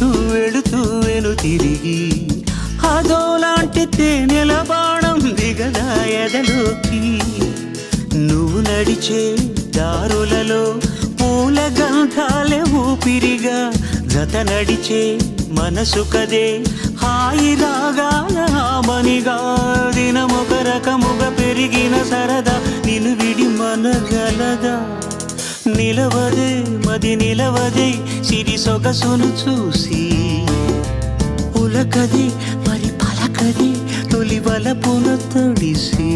వెళుతూ వెళుతూ వెను తిరిగి అదోలాంటి తేనెల బాణం దిగదా ఎదలోకి. నువ్వు నడిచే దారులలో పూల గంధాలే ఊపిరిగా జత నడిచే మనసు కదే హాయి రాగాల మనిగా. దినమొక రకముగా పెరిగిన సరదా నిన్ను విడి మనగలదా. నిలవదే మది నిలవదే సిరి సొగసును చూసి. ఉలకదే మరి పలకదే తొలి వలపున తడిసి.